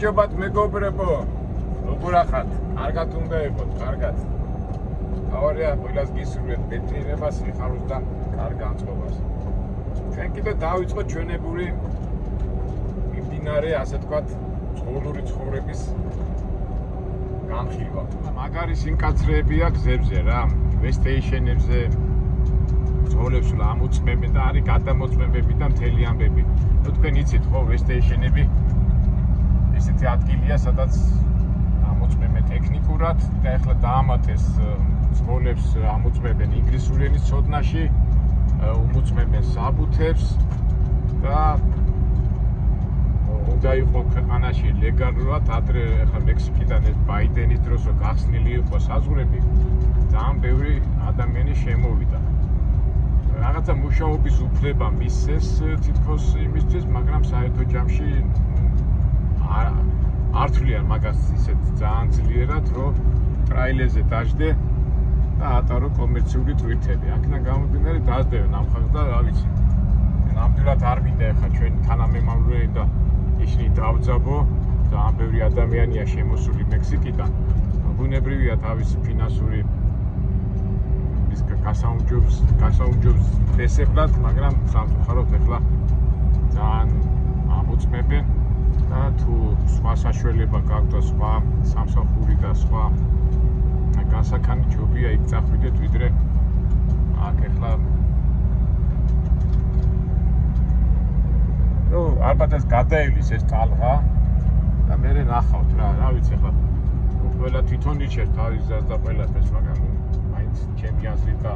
გამარჯობათ მეგობრებო, როგორ ახართ? კარგად უნდა იყოთ, კარგად. თავარია ყველას გისურვებთ ბედნიერებას, სიხარულს და კარგ განწყობას. ჩვენ კიდე დავიწყოთ ჩვენებური მიმდინარე, ასე თქვათ, ცხოვრული ცხოვრების განხილვა. მაგარი სიმკაცრეები აქვს გზებზე რა, ვესტეიშენებზე ძოლებს ლამოწმებენ და არის გადამოწმებები და მთელი ამბები. ნუ თქვენ იცით ხო, ვესტეიშენები ესეთი ადგილია, სადაც ამოწმებენ ტექნიკურად და ეხლა დაამატეს ძოლებს ამოწმებენ ინგლისური ენის ცოდნაში, უმოწმებენ საბუთებს და უნდა იყო ქვეყანაში ლეგალურად ადრე ეხლა მექსიკიდან ეს ბაიდენის დროს რო გახსნილი იყო საზღვრები, ძალიან ბევრი ადამიანი შემოვიდა. რაღაცა მუშაობის უფლება მისცეს თითქოს იმისთვის, მაგრამ საერთო ჯამში არ თვლიან მაგას ისეთ ძალიან ძლიერად, რომ ტრაილერზე დაждდე და ატარო კომერციული ტვირთები. აქედან გამომდინარე დაждდევენ ამ ხალხს და რა ვიცი. ნამდვილად არ მინდა ეხლა ჩვენი თანამემამულე და ისინი დავძაბო, ძალიან ბევრი ადამიანია შემოსული მექსიკიდან. ბუნებრივია თავისი ფინანსური გასაუმჯობს დესებრად, მაგრამ სამწუხაროდ ეხლა ძალიან ამოწმებენ და თუ სხვა საშუალება გაქვთ და სხვა სამსახური და სხვა განსაკანი ჯობია იქ წახვიდეთ, ვიდრე აქ ეხლა ნუ ალბათ ეს გადაივლის ეს ტალღა და მე ნახავთ რა ვიცი ეხლა ყველა თვითონ იჩერს თავის გზას და ყველაფერს, მაგრამ მაინც ჩემი აზრით და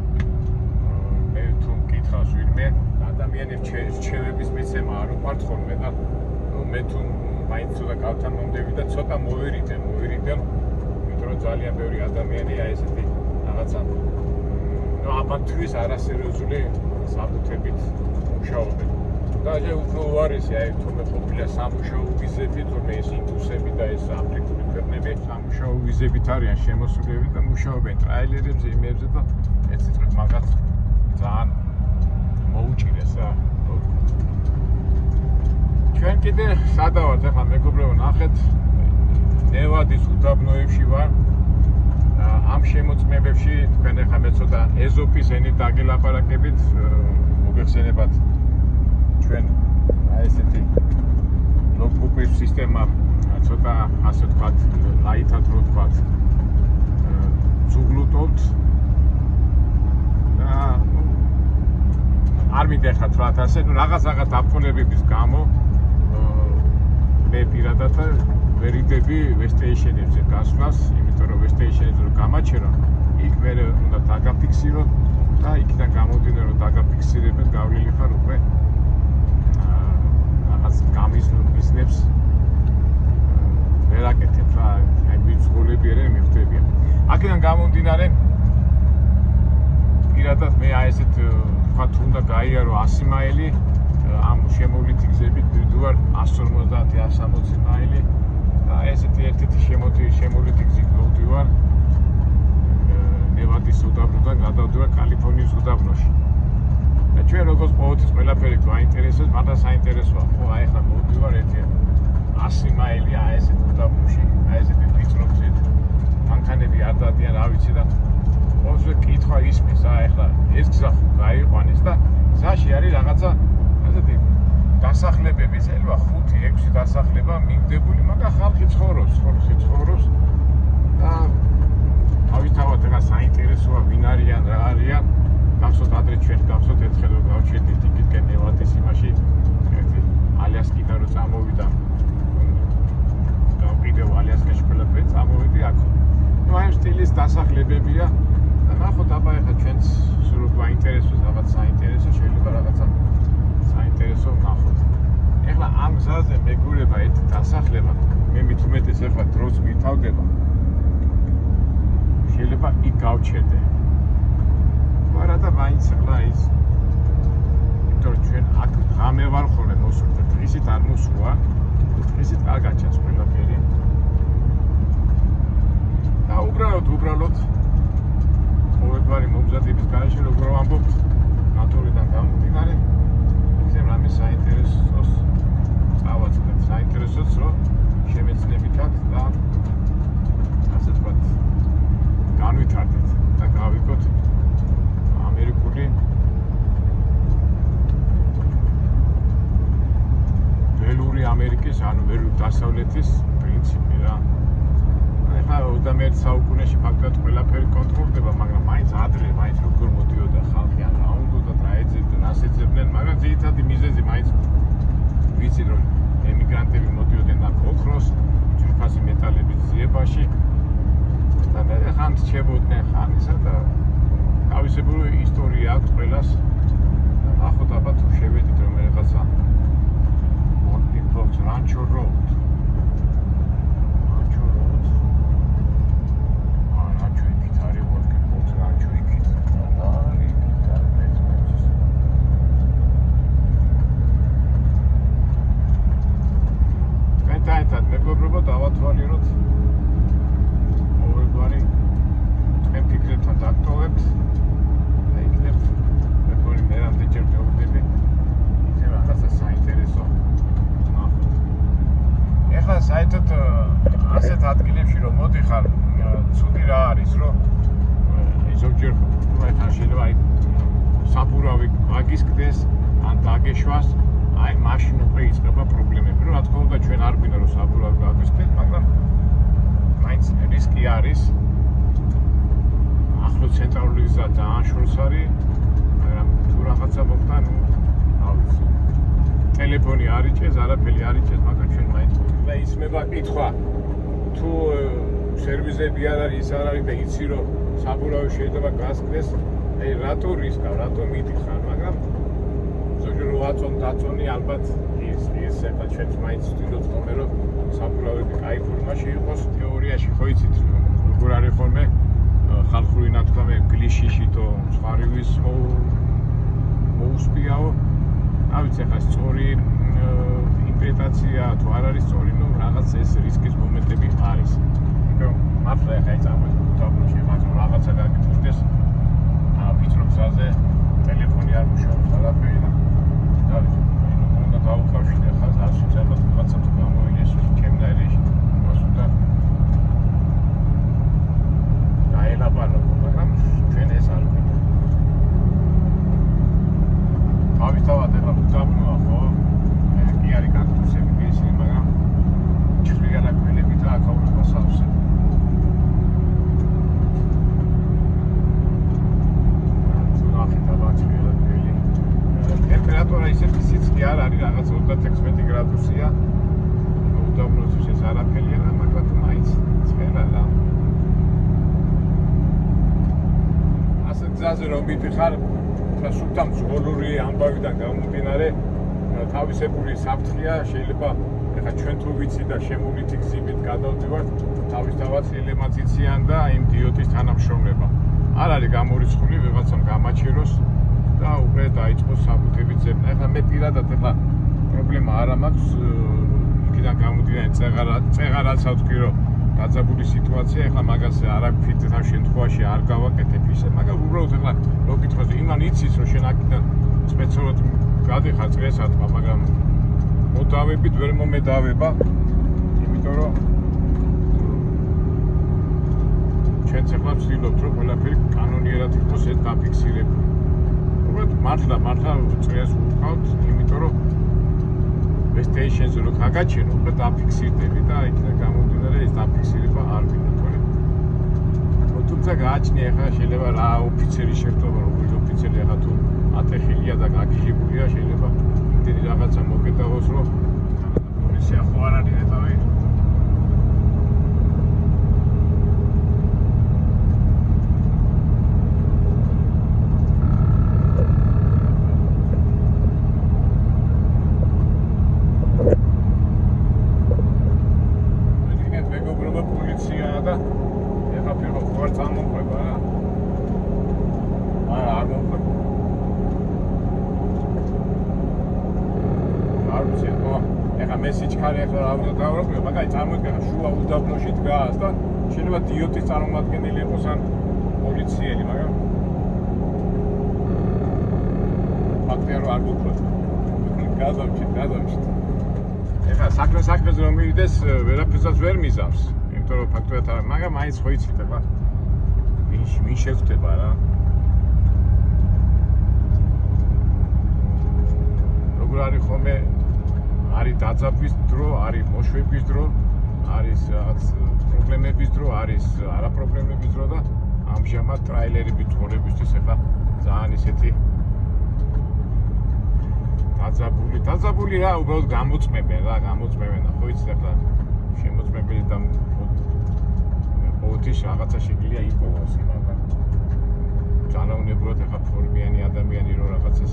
მე თუ მკითხავს ვინმე ადამიანებს რჩევების მიცემა არ უყვართ ხოლმე და მე თუ მაინც ცოტა გავთანმომდები და ცოტა მოვირიდე, იმიტომ რომ ძალიან ბევრი ადამიანია ესეთი რაღაცა აბანთვის არასერიოზული საბუთებით მუშაობენ. და ეს უფრო უარესია, თუმცა ყოფილა სამუშაო ვიზები, თუმცა ეს ინდუსები და ეს აფრიკული ქვეყნები სამუშაო ვიზებით არიან შემოსულები და მუშაობენ ტრაილერებზე, იმებზე და ეს თქო მაგათ ძალიან მოუჭირეს რა. ჩვენ კიდე სადავართ ახლა მეგობრებო, ნახეთ ნევადის უდაბნოებში ვარ. ამ შემოწმებებში თქვენ ახლა მე ცოტა ეზოპის ენით დაგელაპარაკებით, მოგეხსენებათ ჩვენ ესეთი ლოგბუქის სისტემა ცოტა ასე ვთქვათ, ლაითად რო ვთქვათ, ზუგლუტობთ და არ მინდა ახლა თქვათ ასე, რაღაც დაბრკოლებების გამო მე პირადად ვერიდები ვესტეიშენებზე გასვლას, იმიტომ რომ ვესტეიშენებზე რო გამაჩერო, იქ მე უნდა დაგაფიქსირო და იქიდან გამომდინარე რომ დაგაფიქსირებენ, გავლილი ხარ უკვე რაღაც გამიზნებს ვერ აკეთებ რა, აი ვიწყულები ერენ მიხვდებიან. აქედან გამომდინარე პირადად მე აი ესეთ თქვა თუ უნდა გაიარო 100 მაილი ამ შემოვლითი გზებით ვიდივარ 150-160 მაილი და ესეთი ერთ-ერთი შემოვლითი გზით მოვდივარ ნევადის უდაბნოდან გადავდივარ კალიფორნიის უდაბნოში. და ჩვენ როგორც ყოველთვის ყველაფერი გვაინტერესებს, მაგრამ საინტერესოა ხო აი ახლა მოვდივარ ერთი 100 მაილი აი ესეთ უდაბნოში, აი ესეთი ვიწრო გზით. მანქანები არ დადიან, რა ვიცი და ყოველთვის კითხვა ისმის, აი ახლა ეს გზა ხო გაიყვანეს და გზაში არის რაღაცა ესეთი დასახლებები, შეიძლება 5-6 დასახლება მიგდებული, მაგრამ ხალხი ცხოვრობს და თავისთავად ახლა საინტერესოა ვინ არიან, რა არიან. გახსოვთ ადრე ჩვენ გახსოვთ ერთხელ რომ გავჩერდით იქითკენ ნევადის იმაში ერთი ალიასკიდან რო წამოვიდა კიდევ ალიასკაში ყველაფერი წამოვიდი აქ. ნუ აი ამ სტილის დასახლებებია და ნახოთ აბა ახლა ჩვენც სულ გვაინტერესებს რაღაც საინტერესო, შეიძლება რაღაცა საინტერესო ვნახოთ. ეხლა ამ გზაზე მეგურება ერთი დასახლება, მე მით უმეტეს ახლა დროს ვითავდება. შეიძლება იქ გავჩერდე. არა და მაინც ახლა ის იმიტომ ჩვენ აქ ღამე ვარ ხოლმე მოსულთ, დღისით არ მოსულა, დღისით არ გაჩანს ყველაფერი. და უბრალოდ ყოველგვარი მომზადების გარეშე როგორ ვამბობთ, ნატურიდან გამომდინარე, ისე რამე საინტერესოს წავაწყდეთ, საინტერესოც რომ შემეცნებითად და ასე ვთქვათ განვითარდეთ და გავიგოთ ამერიკული ველური ამერიკის ანუ ველური დასავლეთის პრინციპი რა. ახლა 21 საუკუნეში ფაქტობრივად ყველაფერი კონტროლდება, მაგრამ მაინც ადრე მაინც როგორ მოდიოდა ხალხი ან რა უნდოდა და ეძებდნენ, ასეძებდნენ, მაგრამ ძირითადი მიზეზი მაინც ვიცი რომ ემიგრანტები მოდიოდნენ აქ ოქროს, ძვირფასი მეტალების ძიებაში და მე ხან რჩებოდნენ ხანისა და თავისებური ისტორია აქვს ყველას და ნახოთ აბა თუ შევედით რომ რაღაცა Morning Fox Rancho Road Rancho იქით არის Morning Fox Rancho იქით Თქვენთან მეგობრებო დავათვალიეროთ ყოველგვარი თქვენ ფიქრებთან დაგტოვებთ და იქნებ მეგობრები მე რამდენჯერ მოვიდები ისე რაღაცა საინტერესო ნახოთ. ეხლა საერთოდ ასეთ ადგილებში რომ მოდიხარ ცუდი რა არის რომ ზოგჯერ ხა შეიძლება საბურავი გაგისკდეს ან დაგეშვას აი მაშინ უკვე იწყება პრობლემები. რა თქმა უნდა ჩვენ არ გვინდა რომ საბურავი გაგისკდეს, მაგრამ მაინც რისკი არის. ახლო ცენტრალური გზა ძალიან შორს არის, მაგრამ თუ რაღაცა მოხდა, ნუ არ ვიცი. ტელეფონი არ იჭერს, არაფერი არ იჭერს, მაგრამ ჩვენ მაინც და ისმება კითხვა. თუ სერვისები არ არის, ის არ არის და იცი რომ საბურავი შეიძლება გასკდეს, აი რატო რისკავ, რატო მიდიხარ, მაგრამ ზოგჯერ ვაწონ დაწონი ალბათ ის ახლა ჩვენც მაინც ვთქვით ხოლმე რომ საბურავები კაი ფორმაში იყოს თეორიაში ხო იცით როგორ არის ხოლმე ხალხური ნათქვამი გლიშიში თუ ზღვარივის მოუსპიაო რა ვიცი ახლა სწორი ინტერპრეტაცია თუ არ არის სწორი ნუ რაღაც ეს რისკის მომენტები არის იმიტომ მართლა ახლა ეს ამბობთ მაგრამ რაღაცა გაგიწევდეს ვიწრო გზაზე ტელეფონი არ მუშაობს არაფერი და უნდა გავუკავშირდე ხა ზარში წერდა რაღაცა თუ გამოიგეს ჩემნაირში მას უნდა დაელაპარაკო მაგრამ ჩვენ ეს არ გვინდა თავისთავად ეხლა უდაბნოა ხო კი არის კაქტუსები კი ისინი მაგრამ ჭრიალა კველები და აკავრება სავსე ტემპერატურა ისეთი სიც კი არ არის რაღაც 36 გრადუსია უდაბნოთვის ეს არაფერია რა მაგრამ მაინც ცხელა რა ასე გზაზე რომ მიდიხარ და სულთან ზღოლური ამბავიდან გამომდინარე თავისებური საფრთხეა შეიძლება ეხლა ჩვენ თუ ვიცი და შემოვლითი გზით გადავდივართ თავისთავად შეიძლება ძიციან და იმ დიოტის თანამშრომლობა არ არის გამორიცხული ვიღაცამ გამაჩეროს და უკვე დაიწყოს საბუთებით ზებნა. ეხლა მე პირადად ეხლა პრობლემა არ მაქვს იქიდან გამომდინარე წეღარაცა ვთქვი რომ დაძაბული სიტუაცია ეხლა მაგაზე არ აქვს ფიქრ შემთხვევაში არ გავაკეთებ ისე მაგრამ უბრალოდ ეხლა რო გითხრას იმან იცის რომ შენ აქედან სპეციალურად გადიხარ წესათმა მაგრამ მოდავებით ვერ მომედავება იმიტომ რომ ჩვენც ეხლა ვცდილობთ რომ ყველაფერი კანონიერად იყოს ეს დაფიქსირებული მართლა წეს ვუყავთ, იმიტომ რომ სტეიშენზე რო გაგაჩენო, უკვე დაფიქსირდები და იქიდან გამომდინარე ეს დაფიქსირება არ გვინდა თორე. თუმცა გააჩნია ახლა შეიძლება რა ოფიცერი შეხვდება, როგორი ოფიცერი ახლა თუ ატეხილია და გაგიჟებულია, შეიძლება იმდენი რაღაცა მოგედავოს, რომ პოლიცია ხო არ არის ნეტავი. უდაბნოში დგას და შეიძლება დიოტის წარმომადგენელი იყოს ან პოლიციელი, მაგრამ ფაქტია რომ არ გქონდა. გაზავჩით. ეხლა საქმეს რომ მივიდეს, ვერაფერსაც ვერ მიზავს. იმიტომ რომ ფაქტობრივად არა, მაგრამ მაინც ხო იცით, ეხლა ვინ შეხვდება რა. როგორ არის ხოლმე არის დაძაბვის დრო, არის მოშვების დრო, არის რაღაც პრობლემების დრო, არის არაპრობლემების დრო და ამჟამად ტრაილერების თორებისთვის ეხლა ძალიან ისეთი დაძაბული რა, უბრალოდ გამოწმებენ და ხო იცით ახლა შემოწმებელი და ყოველთვის რაღაცა შეგვიძლია იპოვოს იმაგან. ძალაუნებურად ახლა ფორმიანი ადამიანი რო რაღაცას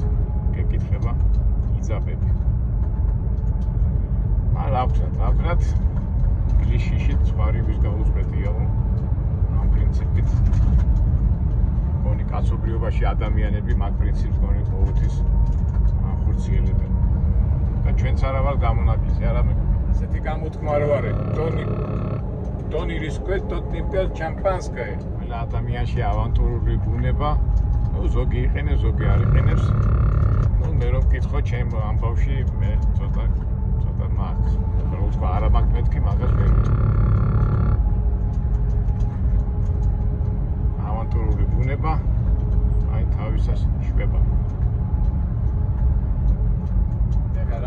გეკითხება, იძაბები. რა ვქნათ, გლიშიშით ზღვარივის გაუწყვეტია, ამ პრინციპით გონი კაცობრიობაში ადამიანები მაგ პრინციპს გონი ყოველთვის ახორციელებენ. და ჩვენც არა ვარ გამონაკლისი, არა მეგობრებო. ასეთი გამოთქმა რო არის, დონი რისკვეთ, тот не пьет шампанское. ყველა ადამიანში ავანტურული ბუნება, ზოგი იყენებს, ზოგი არ იყენებს. მე რომ ვკითხო ჩემ ამბავში, მე ცოტა მაქვს. რო თქვა არა მაქვს მეთქი, მაგას ვერ ვიტყვი. ავანტურული ბუნება, აი თავისას შვება.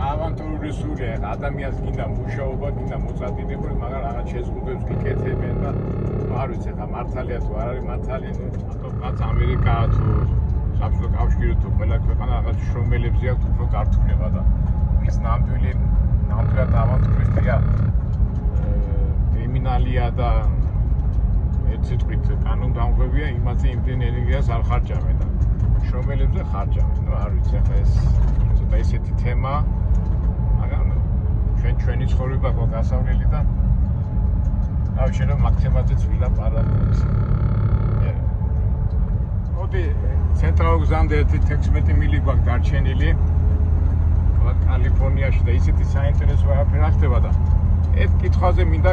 ავანტურული სულია, ადამიანს გინდა მუშაობა, გინდა მოწადინებული, მაგრამ რაღაც შეზღუდვებს გიკეთებენ და არ ვიცი, ხა მართალია თუ არ არის მართალი, კაც ამერიკა თუ საბჭოთა კავშირი თუ ყველა ქვეყანა რაღაც შრომელებზე აქვს უფრო გართულება და ის ნამდვილად ავანტურისტია, კრიმინალია და ერთ სიტყვით კანონდამღებია, იმაზე იმდენ ენერგიას არ ხარჯავენ და შრომელებზე ხარჯავენ. არ ვიცი, ხა ეს ცოტა ისეთი თემაა. ჩვენი ცხოვრება ხო გასავლელი და შეიძლება მაგ თემაზეც ვილაპარაკოთ. მოდი ცენტრალურ გზამდე 16 მილი გვაქვს დარჩენილი. კალიფორნიაში და ისეთი საინტერესო არაფერი ხდება და ერთ კითხვაზე მინდა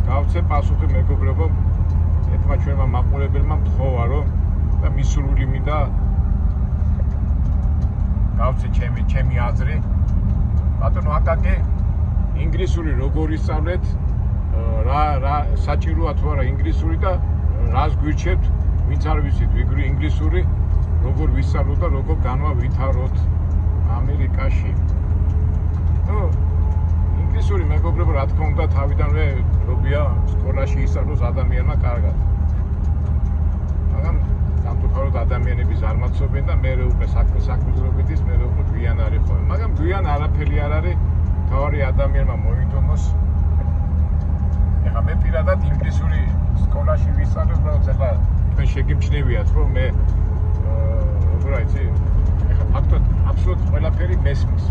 გავცე პასუხი მეგობრებო. ერთმა ჩვენმა მაყურებელმა მთხოვა რომ და მისურვილი მინდა გავცე ჩემი აზრი. ბატონო აკაკი, ინგლისური როგორ ისწავლეთ, რა საჭიროა თუ არა ინგლისური და რას გვირჩევთ, ვინც არ ვიცით ინგლისური, როგორ ვისწავლოთ და როგორ განვავითაროთ ამერიკაში. ინგლისური მეგობრებო, რა თქმა უნდა, თავიდანვე რობია სკოლაში ისწავლოს ადამიანმა კარგად. მაგრამ სამწუხაროდ ადამიანები ზარმაცობენ და მე უკვე საქმისრობითის მე უკვე გვიან არის ხოლმე. მაგრამ გვიან არაფერი არ არის, თავარი ადამიანმა მოიდონოს. ეხლა მე პირადად ინგლისური სკოლაში ვისწავლე, უბრალოდ ეხლა თქვენ შეგიმჩნევიათ, რომ მე როგორ აიცი, ეხლა ფაქტობრივად აბსოლუტურად ყველაფერი მესმის.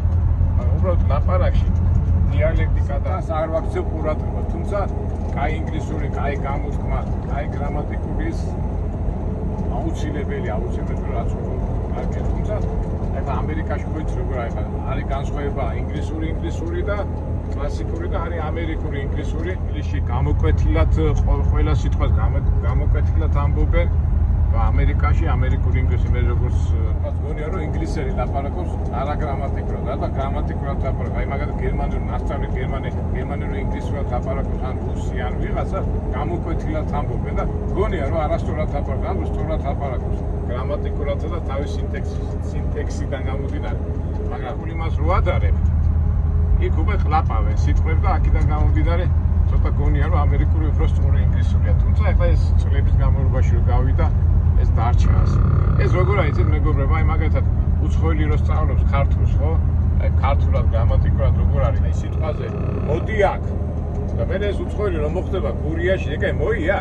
უბრალოდ ლაპარაკში დიალექტიკა და არ ვაქცევ ყურადღებას, თუმცა კაი ინგლისური, კაი გამოთქმა, კაი გრამატიკულის აუცილებელი რაც უფრო კარგია, თუმცა ეხლა ამერიკაში ხო იცი როგორ არის განსხვავება ინგლისური და კლასიკური და არის ამერიკული ინგლისური. ინგლისში გამოკვეთილად ყველა სიტყვას გამოკვეთილად ამბობენ და ამერიკაში ამერიკული ინგლისი მე როგორც გონია რომ ინგლისელი ლაპარაკობს არა გრამატიკულად, და გრამატიკულად ლაპარაკობს. აი მაგალითად გერმანული მასწავლე გერმანული ინგლისურად ლაპარაკობს ან რუსი ან ვიღაცა გამოკვეთილად ამბობენ და გონია რომ არასწორად ლაპარაკობს, ან სწორად ლაპარაკობს. გრამატიკულადსა და თავის სინტექსიდან გამომდინარე. მაგრამ იმას რო ადარებ, იქ უკვე ყლაპავენ სიტყვებს და აქედან გამომდინარე ცოტა გონია რომ ამერიკული უფრო სწორი ინგლისურია. თუმცა ეხლა ეს წლების განმავლობაში რო გავიდა, ეს დარჩა ასე. ეს როგორ აიცით მეგობრებო, აი მაგალითად უცხოელი რო სწავლობს ქართულს, ხო? აი ქართულად გრამატიკულად როგორ არის? აი სიტყვაზე მოდი აქ. და მე ეს უცხოელი რომ მოხდება გურიაში, ეგ მოია,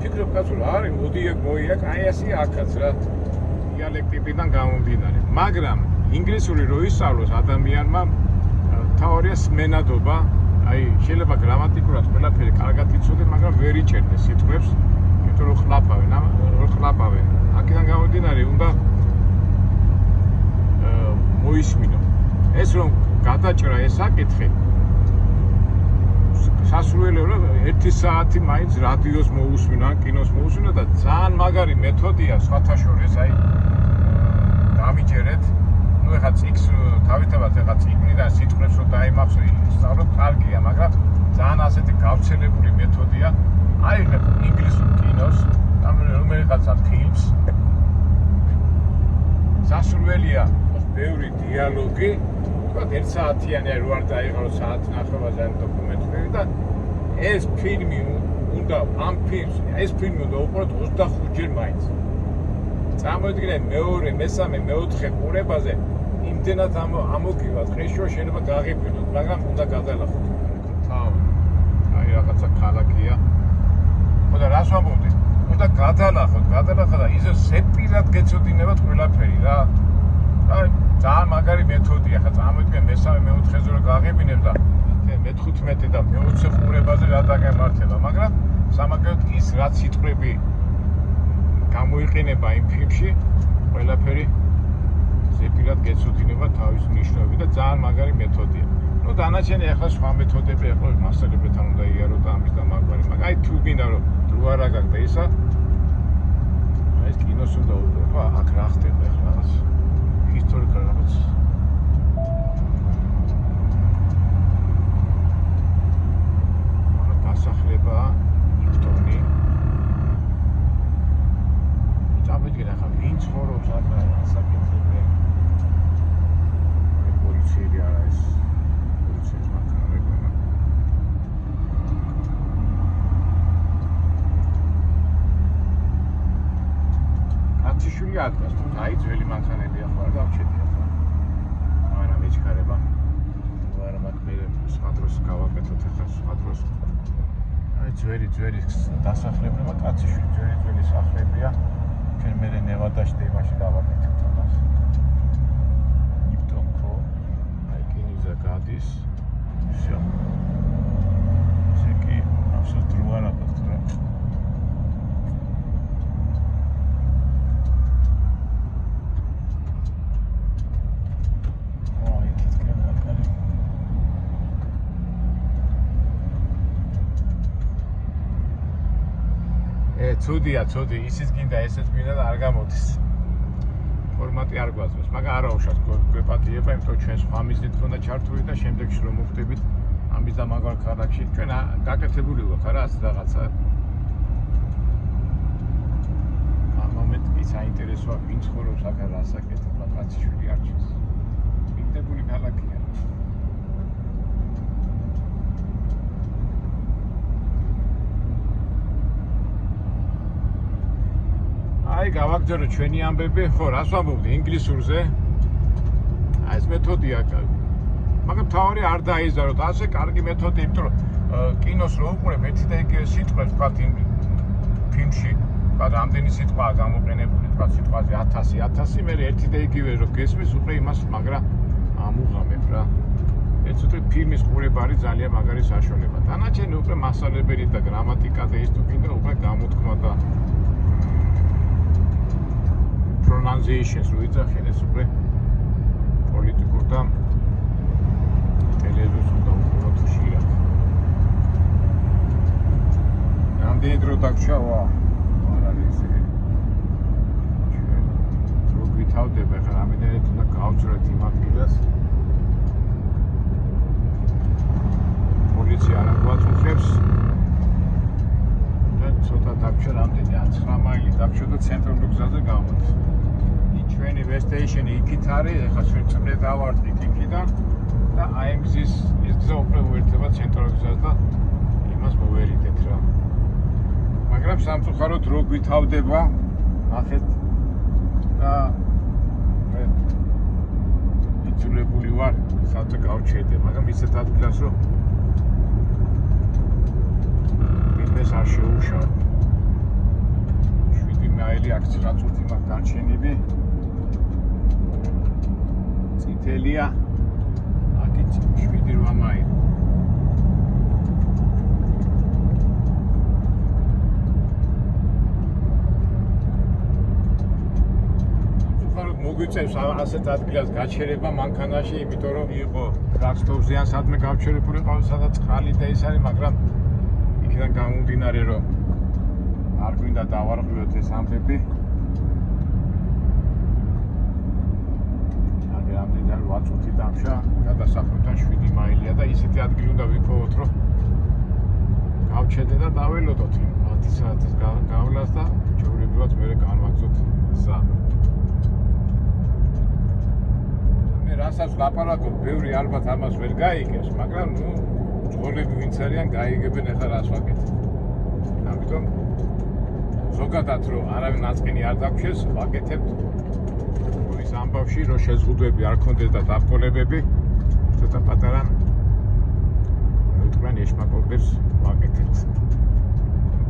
ფიქრობ კაცო რა არის, მოდი აქ, აი ასე აქაც რა. დიალექტებიდან გამომდინარე. მაგრამ ინგლისური რო ისწავლოს ადამიანმა თავარია სმენადობა, აი შეიძლება გრამატიკულად ყველაფერი კარგად იცოდე, მაგრამ ვერ იჭერდეს სიტყვებს, იმიტომ რომ ხლაპავენ. აქედან გამომდინარე უნდა მოისმინო. ეს რომ გადაჭრა ეს საკითხი სასურველია რომ 1 საათი მაინც რადიოს მოусმინო ან კინოს მოусმინო და ძალიან მაგარი მეთოდია სხვათა შორის აი გამიჯერეთ ნუ ეხა წიგს თავისთავად ეხა წიგნიდან სიტყვებს რომ დაიმახსო ისწავლოთ კარგია, მაგრამ ძალიან ასეთი გავრცელებული მეთოდია. აიღეთ ინგლისურ კინოს, რომელიღაცა ფილმს. სასურველია ბევრი დიალოგი, თქვათ 1 საათიანი რო არ დაიღალო საათი ნახევარზე ან დოკუმენტური და ეს ფილმი უნდა ამ ფილმს, ეს ფილმი უნდა უყუროთ 25 ჯერ მაინც. წარმოიდგინეთ მეორე, მესამე, მეოთხე ყურებაზე იმდენად ამოგივათ ხეშო შეიძლება გაღიბრინოთ, მაგრამ უნდა გადალახოთ. თავი. აი რაღაცა ქალაქია. ხოდა რას ვამბობდი? უნდა გადალახოთ და ისე სეპირად გეცოდინებათ ყველაფერი რა. აი ძალიან მაგარი მეთოდია, ხა წარმოიდგინე მესამე, მეოთხეზე რო გაღებინებ და მე-15 და მე-20 ყურებაზე რა დაგემართება, მაგრამ სამაგერად ის რაც სიტყვები გამოიყენება იმ ფილმში, ყველაფერი სეპირად გეცოდინება თავის ნიშნები და ძალიან მაგარი მეთოდია. ნუ დანარჩენი ახლა სხვა მეთოდები ახლა მასწავლებელთან უნდა იარო და ამის და მაგვარი, მაგრამ აი თუ გინდა რომ დრო არ აგაგდა ისა, აი ეს კინოს უნდა უყურებო, აქ რა ხდება ახლა რაღაც ისტორიკა რაღაც დასახლება იპტონი. წამოიდგინე ახლა ვინ ცხოვრობს აქ საკითხებზე. პოლიციელი არა ეს. პოლიციის მანქანა მეგონა. კაციშვილი ადგას თუ აი ძველი მანქანები ახლა არ გავჩედი ახლა. მაგრამ მეჩქარება. არა მაგ მე სხვა დროს გავაკეთოთ ახლა სხვა დროს. აი ძველი დასახლებება კაციშვილი ძველი სახლებია. ჩვენ მე ნევადაში და იმაში გავაკეთებთ ამას. იპტონკო აი კინიზა გადის. всё. ზეკი ახლა დრო არ აქვს რა. ცუდი, ისიც გინდა, ესეც გინდა და არ გამოდის. ფორმატი არ გვაძლევს, მაგრამ არა უშავს გვეპატიება, იმიტომ ჩვენ სხვა მიზნით გქონდა ჩართული და შემდეგში რომ მოვხდებით ამის და მაგარ ქალაქში, ჩვენ გაკეთებული ვართ, არა ასე რაღაცა. ამ მომენტში საინტერესოა ვინ ცხოვრობს აქ რა საკეთება, კაციშვილი არჩევს. მიგდებული ქალაქია. აი გავაგზავნე ჩვენი ამბები, ხო, რას ვამბობდი ინგლისურზე? აი ეს მეთოდია. მაგრამ თავი არ დაიზაროთ, ასე კარგი მეთოდი, იმიტომ რომ კინოს რო უყურებ ერთი და იგივე სიტყვებს ვთქვათ იმ ფილმში, ვთქვათ რამდენი სიტყვაა გამოყენებული, ვთქვათ სიტყვაზე 1000, მე ერთი და იგივე რო გესმის, უკვე იმას მაგრა ამუღამებ რა. ეს უკვე ფილმის ყურება არის ძალიან მაგარი საშუალება. დანარჩენი უკვე მასალებელი და გრამატიკა და ის თუ კიდე უკვე გამოთქმა და pronunciations რო იძახენ ეს უკვე პოლიტიკურ და ტელევიზორს უნდა უყუროთ ხშირად. რამდენი დრო დაგჭავა? არ არის ეს. რო გვითავდება ხა რამდენად უნდა გავჭრათ იმ ადგილას. პოლიცია არ გვაწუხებს. და ცოტა დაგჭა რამდენი 9 მაილი დაგჭა და ცენტრალურ გზაზე გავმოთ. ჩვენი ვესტეიშენი იქით არის, ეხლა ჩვენ წრე დავარდით იქიდან და აი ამ გზის ეს გზა უკვე უერთდება ცენტრალურ გზას და იმას მოვერიდეთ რა. მაგრამ სამწუხაროდ რო გვითავდება, ნახეთ და მე იძულებული ვარ სადღაც გავჩერდე, მაგრამ ისეთ ადგილას რომ ეს არ შეუშავ. 7 მაილი აქ ცრაწუთი მაქვს დარჩენილი. წითელია. აქეთ 7-8 მაილი. უბრალოდ მოგვიწევს ასეთ ადგილას გაჩერება მანქანაში, იმიტომ რომ იყო ტრაქტორზე ან სადმე გავჩერებული ყავს სადაც წყალი და ის არის, მაგრამ იქიდან გამომდინარე რომ არ გვინდა დავარღვიოთ ეს ამბები. 8 წუთი დამშა, გადასახლებთან 7 მაილია და ისეთი ადგილი უნდა ვიპოვოთ, რომ გავჩერდე და დაველოდოთ 10 საათის გავლას და ჩვეულებრივად მერე განვაგზოთ გზა. მე რასაც ლაპარაკობ, ბევრი ალბათ ამას ვერ გაიგებს, მაგრამ ძღოლები ვინც არიან, გაიგებენ ახლა რას ვაკეთებ. ამიტომ ზოგადად რომ არავინ ნაწყინი არ დაგვრჩეს, ვაკეთებთ ის ამბავში, რომ შეზღუდვები არ ქონდეს და დაბრკოლებები, ცოტა პატარა თქვენ ეშმაკობებს ვაკეთებთ.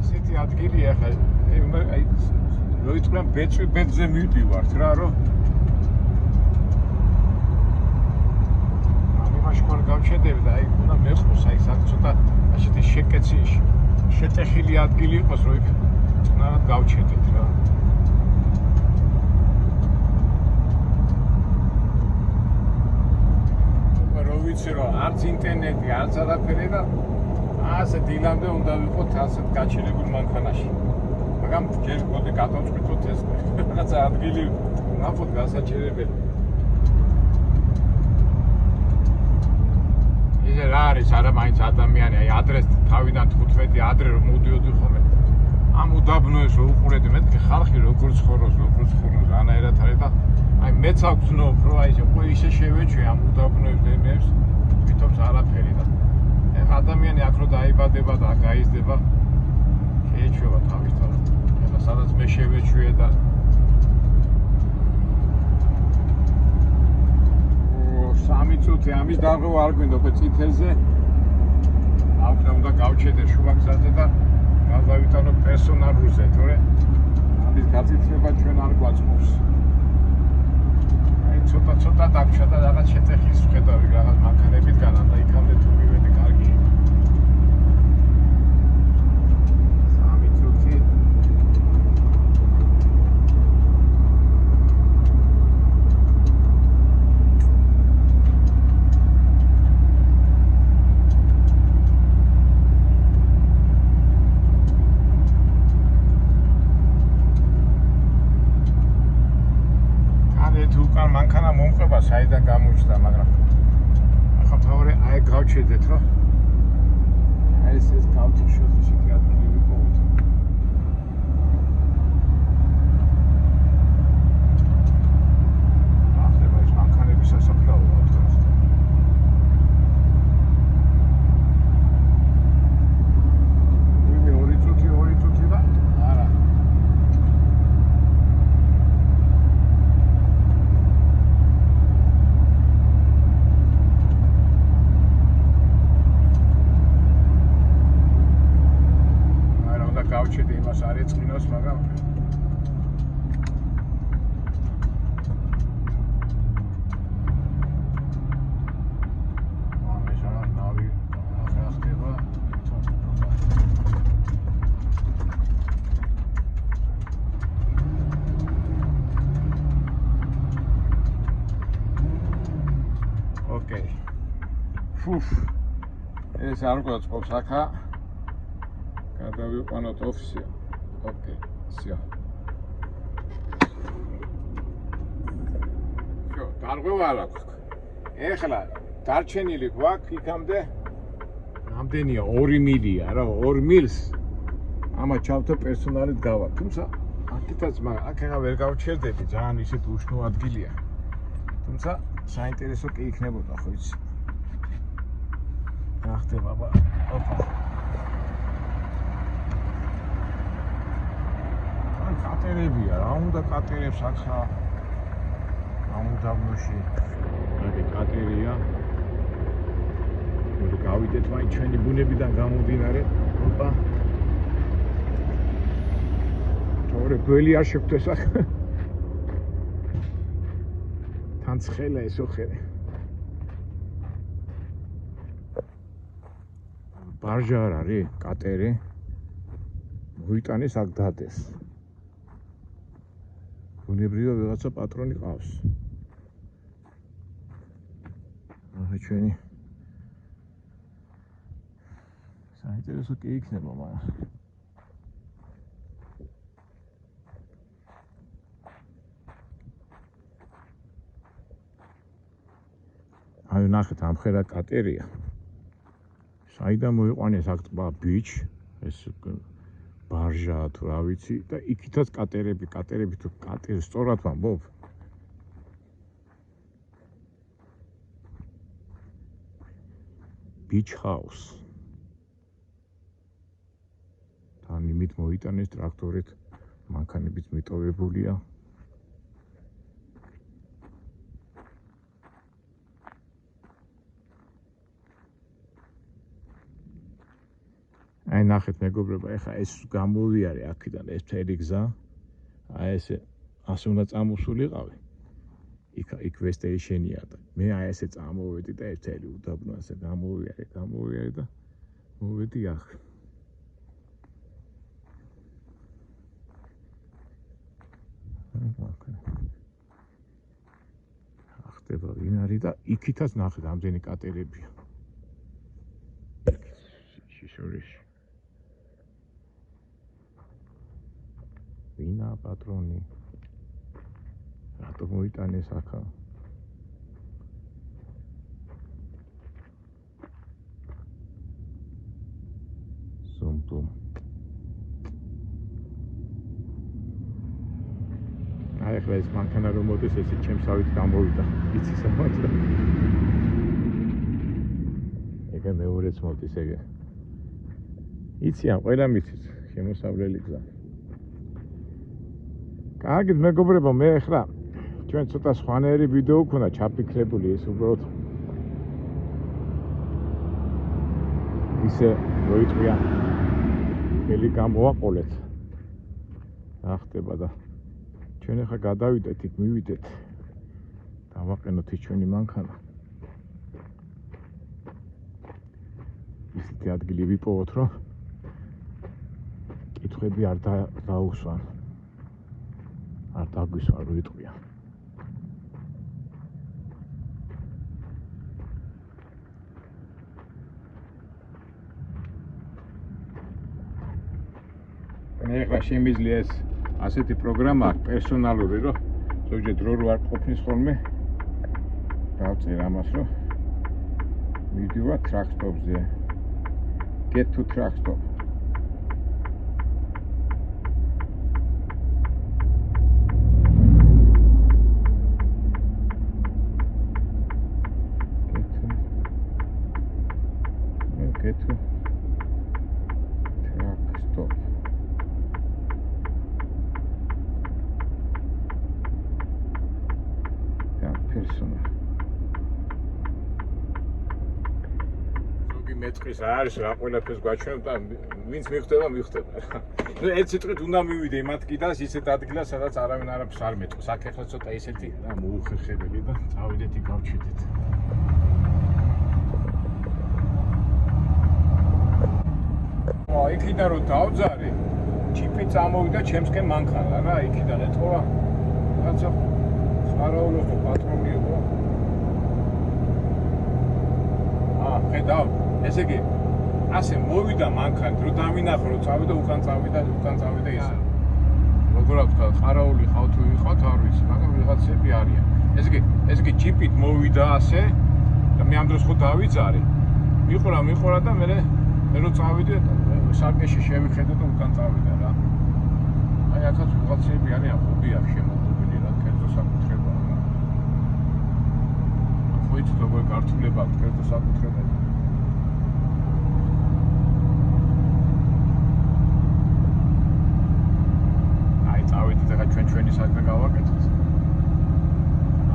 ისეთი ადგილია ახლა, რო იტყვიან ბედზე მივდივართ რა, რომ ამაშკარ გავჩედები და აი უნდა მეყოს აი ცოტა ასეთი შეკეცი შეტეხილი ადგილი იყოს, რომ იქ წყნარად გავჩედეთ რა. რო ვიცი რომ არც ინტერნეტი, არც არაფერი და ასე დილამდე უნდა ვიყოთ ასეთ გაჩერებულ მანქანაში. მაგრამ ჯერ მოდი გადავწყვიტოთ ეს რაღაცა ადგილი ნახოთ გასაჩერებელი. ისე რა არის არა მაინც ადამიანი, აი ადრეს თავიდან 15 ადრე რომ მოდიოდი ხოლმე. ამ უდაბნოებს რო უყურედი, მეთქი ხალხი როგორ ცხოვრობს, რანაირად არის და აი მეც აქვს ნობ, რომ აი ისე შევეჩვე ამ უდაბნოებს, თვითონც არაფერი და ეხლა ადამიანი აქ რო დაიბადება და გაიზრდება, შეეჩვევა თავისთავად. ეხლა სადაც მე შევეჩვე და 3 წუთი ამის დაღვა არ გვინდა ხო წითელზე. აქ უნდა გავჩედე შუაგზაზე და გავავიტანო პერსონალურზე, თორე ამის გაწითლება ჩვენ არ გვაწყობს. აი ცოტა დაგჩა და რაღაც შეტეხის ვხედავი რაღაც მანქანებიდან და იქამდე თუ მივედი კარგი. 3 წუთი მანქანა მომყვება საიდან გამოჩნდა, მაგრამ ახლა თავი აი გავჩერდეთ, რომ აი ეს გავჩერდეთ ისეთი ადგილი ვიპოვოთ. ახლა ეს მანქანების სასაფლაოა თორემ. მე 2 წუთი და არა გავჩერდი იმას არ ეწყინოს, მაგრამ ნავი ახლა ოკეი. ეს არ გვაწყობს ახლა გადავიყვანოთ ოფისი. ოკეი, სია. დარღვევა არ აქვს. ეხლა დარჩენილი გვაქვს იქამდე რამდენია 2 მილია რა, 2 მილს ამა ჩავთო პერსონალით გავა. თუმცა აქეთაც აქ ახლა ვერ გავჩერდები, ძალიან ისეთ უშნო ადგილია. თუმცა საინტერესო კი იქნებოდა, ხო იცი. რა ხდება, ოპა. კატერებია, რა უნდა კატერებს ახლა ამ უდაბნოში. აი კატერია. მოდი გავიდეთ მაინც ჩვენი ბუნებიდან გამომდინარე. ოპა. თორე გველი არ შეგვდეს ახლა. თან ცხელა ესო ხერე. ბარჟა არ არის, კატერი. მოიტანეს აქ დადეს. ბუნებრივად რაღაცა პატრონი ყავს. აჰა ჩვენი საინტერესო კი იქნება, მაგრამ ნახეთ, ამხერა კატერია. საიდან მოიყვანეს აქ ტბა ბიჩ, ეს ბარჟა თუ რა ვიცი და იქითაც კატერები თუ კატერი სწორად ვამბობ. Beach house. თან იმით მოიტანეს ტრაქტორით, მანქანებით მიტოვებულია. აი ნახეთ მეგობრებო, ეხა ეს გამოვიარე აქედან ეს მთელი გზა. აი ესე ასე უნდა წამოსულიყავი. იქ ვესტეიშენია და მე აი ესე წამოვედი და ეს მთელი უდაბნო ასე გამოვიარე და მოვედი ახ. ახტება ვინ არის და იქითაც ნახეთ ამდენი კატერებია. შიშორიში. ვინა პატრონი. რატო მოიტანეს ახლა? ზუმბუმ. აი ახლა ეს მანქანა რომ მოდის ესე ჩემსავით გამოვიდა. იცი სამოწდა. ეგა მეორეც მოდის ეგა. იციან ყველა მიცის შემოსავლელი გზა. კარგით მეგობრებო, მე ახლა ჩვენ ცოტა სხვანაირი ვიდეო ვქონდა ჩაფიქრებული ეს უბრალოდ ისე მოიწვია ხელი გამოვაყოლეთ. რა ხდება და ჩვენ ახლა გადავიდეთ იქ მივიდეთ. დავაყენოთ ის ჩვენი მანქანა. ისეთი ადგილი ვიპოვოთ რომ კითხვები არ დაუსვან. არ დაგვისვა რო იტყვია. მე ახლა შემიძლია ეს ასეთი პროგრამა პერსონალური რომ ზოგჯერ დრო რო არ ყოფნის ხოლმე დავწერ ამას რომ მიდივა ტრაქტორზე. Get to truck stop. Get to truck stop. Personal. მეტყვის რა არის რა ყველაფერს გვაჩვენებ და ვინც მიხდება. ნუ ერთ სიტყვით უნდა მივიდე იმ ადგილას, ისეთ ადგილას, სადაც არავინ არაფერს არ მეტყვის. აქ ახლა ცოტა ისეთი რა მოუხერხებელი და წავიდეთ იქ გავჩვიდეთ. იქიდან რომ დავძარი, ჩიპი წამოვიდა ჩემსკენ მანქანა რა, იქიდან ეთყობა. რაცა სარაულოს პატრონი იყო. ხედავ ესე იგი ასე მოვიდა მანქანა რომ დავინახო რომ წავიდა უკან წავიდა ის როგორ ვთქვა ყარაული ხავ თუ ვიყავთ არ ვიცი მაგრამ ვიღაცები არიან ესე იგი ჯიპით მოვიდა ასე და მე ამ დროს ხო დავიძარი მიყურა და მე რომ წავიდე სარკეში შევიხედე და უკან წავიდა რა აი აქაც ვიღაცები არიან ხუბი აქვს შემოღობილი რა კერძო საკუთრებაა ხო იცი როგორ გართულება აქვს კერძო საკუთრება ჩვენი საქმე გავაკეთოთ.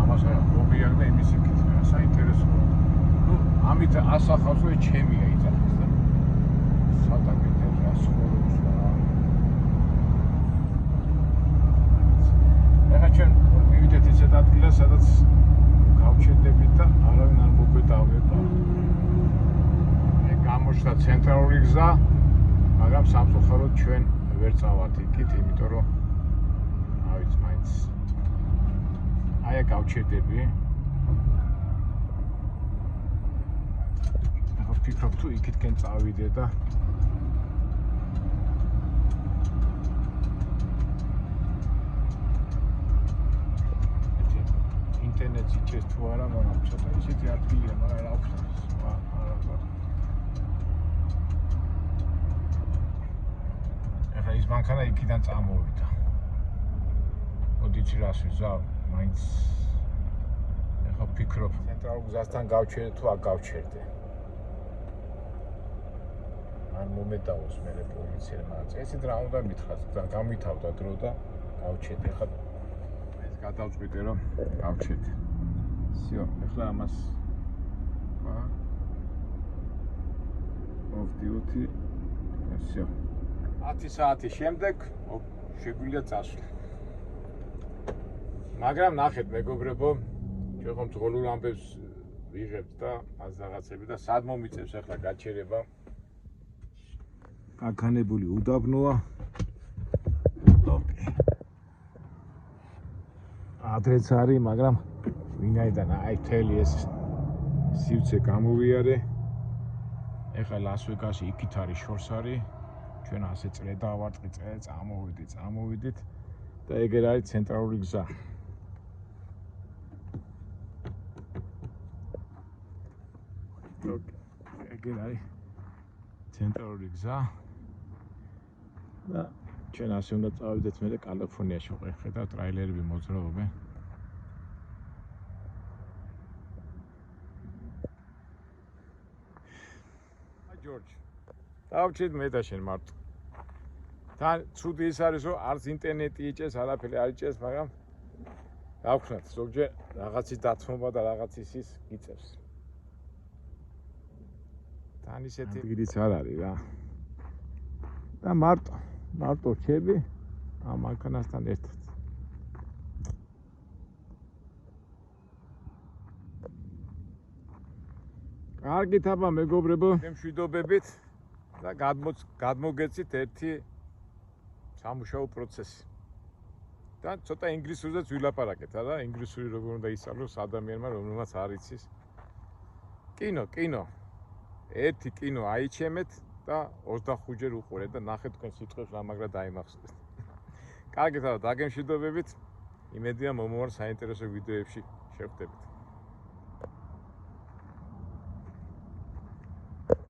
ამას რა ხობია და იმის ეკითხება, საინტერესოა. ნუ ამით ასახავს რომ ჩემია იძახის და სადაგეთე რა ცხოვრობს რა. ეხლა ჩვენ მივიდეთ ისეთ ადგილას, სადაც გავჩერდებით და არავინ არ მოგვეტავება. გამოჩნდა ცენტრალური გზა, მაგრამ სამწუხაროდ ჩვენ ვერ წავართ იქით, იმიტომ რომ აი გავჩერდები. ახლა ვფიქრობ თუ იქითკენ წავიდე და ინტერნეტ იჩეს თუ არა, მაგრამ ცოტა ისეთი ადგილია, მაგრამ რა ვქნა. ახლა ის მანქანა იქიდან წამოვიდა. მოდიცი რას ვიზავ, მაინც ახლა ვფიქრობ, ცენტრალურ გზასთან გავჩერდე თუ არ გავჩერდე. არ მომედავოს მე პოლიციამ, მაგრამ ესეთ რა უნდა მითხრათ, გამითავდა დრო და გავჩერდე. ახლა ეს გადავწყვიტე რომ გავჩერდე. всё, ახლა ამას მოვდიოთი. всё. 10 საათის შემდეგ შეგვიძლია წასვლა. მაგრამ ნახეთ მეგობრებო, ჩვენ ხომ ძღოლურ ამბებს ვიღებთ და მას რაღაცები და სად მომიწევს ახლა გაჩერება. გაქანებული უდაბნოა. ადრეც არის, მაგრამ ვინაიდან აი მთელი ეს სივრცე გამოვიარე. ეხლა ლას-ვეგასი იქით არის შორს არის. ჩვენ ასე წრე დავარტყი წრე წამოვიდით და ეგერ არის ცენტრალური გზა. ეგერ არის ცენტრალური გზა და ჩვენ ასე უნდა წავიდეთ მე კალიფორნიაში ხედავ ტრაილერები მოძრაობენ. ჯორჯ დავჭირ მე და შენ მარტო. თან ცუდი ის არის რომ არც ინტერნეტი იჭეს, არაფერი არ იჭეს, მაგრამ რა ვქნათ, ზოგჯერ რაღაცის დათმობა და რაღაცის ის იწევს. თან ისეთი ადგილიც არ არის რა. და მარტო რჩები ამ მანქანასთან ერთად. კარგით აბა მეგობრებო, მშვიდობებით და გადმოგეცით ერთი სამუშაო პროცესი. და ცოტა ინგლისურზეც ვილაპარაკეთ, არა? ინგლისური როგორ უნდა ისწავლოს ადამიანმა, რომელმაც არ იცის. კინო. ერთი კინო აიჩემეთ და 25 ჯერ უყურეთ და ნახეთ თქვენ სიტყვებს რა მაგრა დაიმახსოვრეთ. კარგით აბა, დაგემშვიდობებით. იმედია მომავალ საინტერესო ვიდეოებში შევხვდებით.